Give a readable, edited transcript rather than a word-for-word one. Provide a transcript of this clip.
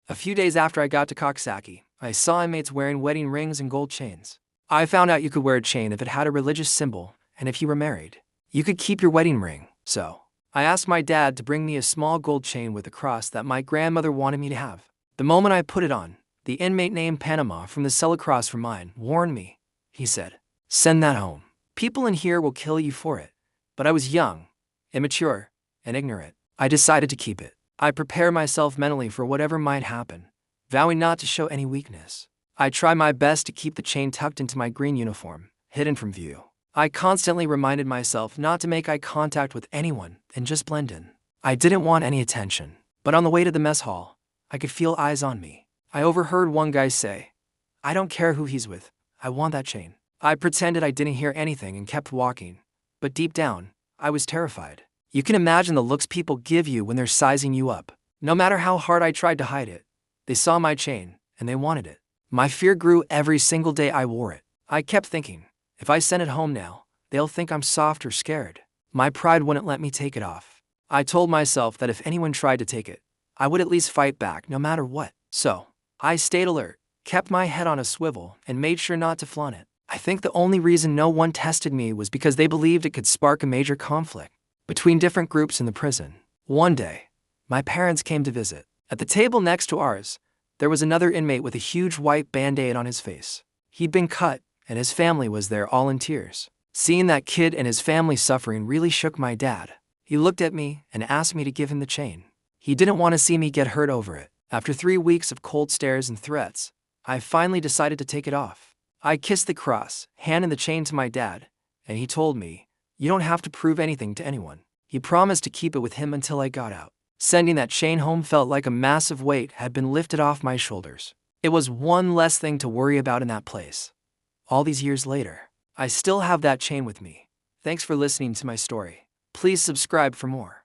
A few days after I got to Coxsackie, I saw inmates wearing wedding rings and gold chains. I found out you could wear a chain if it had a religious symbol, and if you were married, you could keep your wedding ring. So, I asked my dad to bring me a small gold chain with a cross that my grandmother wanted me to have. The moment I put it on, the inmate named Panama from the cell across from mine warned me. He said, "Send that home. People in here will kill you for it." But I was young, immature, and ignorant. I decided to keep it. I prepared myself mentally for whatever might happen, vowing not to show any weakness. I tried my best to keep the chain tucked into my green uniform, hidden from view. I constantly reminded myself not to make eye contact with anyone and just blend in. I didn't want any attention, but on the way to the mess hall, I could feel eyes on me. I overheard one guy say, "I don't care who he's with, I want that chain." I pretended I didn't hear anything and kept walking, but deep down, I was terrified. You can imagine the looks people give you when they're sizing you up. No matter how hard I tried to hide it, they saw my chain, and they wanted it. My fear grew every single day I wore it. I kept thinking, if I send it home now, they'll think I'm soft or scared. My pride wouldn't let me take it off. I told myself that if anyone tried to take it, I would at least fight back no matter what. So, I stayed alert, kept my head on a swivel, and made sure not to flaunt it. I think the only reason no one tested me was because they believed it could spark a major conflict between different groups in the prison. One day, my parents came to visit. At the table next to ours, there was another inmate with a huge white band-aid on his face. He'd been cut, and his family was there all in tears. Seeing that kid and his family suffering really shook my dad. He looked at me and asked me to give him the chain. He didn't want to see me get hurt over it. After 3 weeks of cold stares and threats, I finally decided to take it off. I kissed the cross, handed the chain to my dad, and he told me, "You don't have to prove anything to anyone." He promised to keep it with him until I got out. Sending that chain home felt like a massive weight had been lifted off my shoulders. It was one less thing to worry about in that place. All these years later, I still have that chain with me. Thanks for listening to my story. Please subscribe for more.